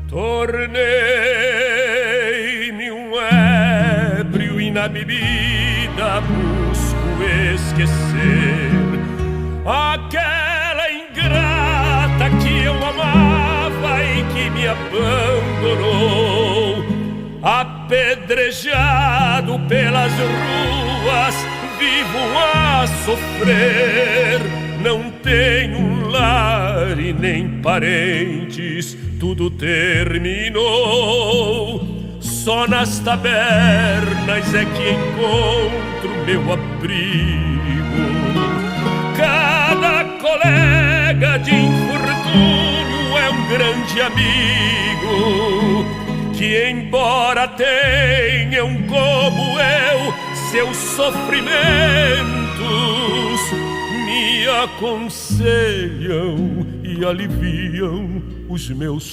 Tornei-me um ébrio e na bebida busco esquecer aquela ingrata que eu amava e que me abandonou. Apedrejado pelas ruas, vivo a sofrer. Não tenho um lar e nem parentes, tudo terminou. Só nas tabernas é que encontro meu abrigo. Cada colega de infortúnio é um grande amigo, que embora tenham como eu seus sofrimentos, me aconselham e aliviam os meus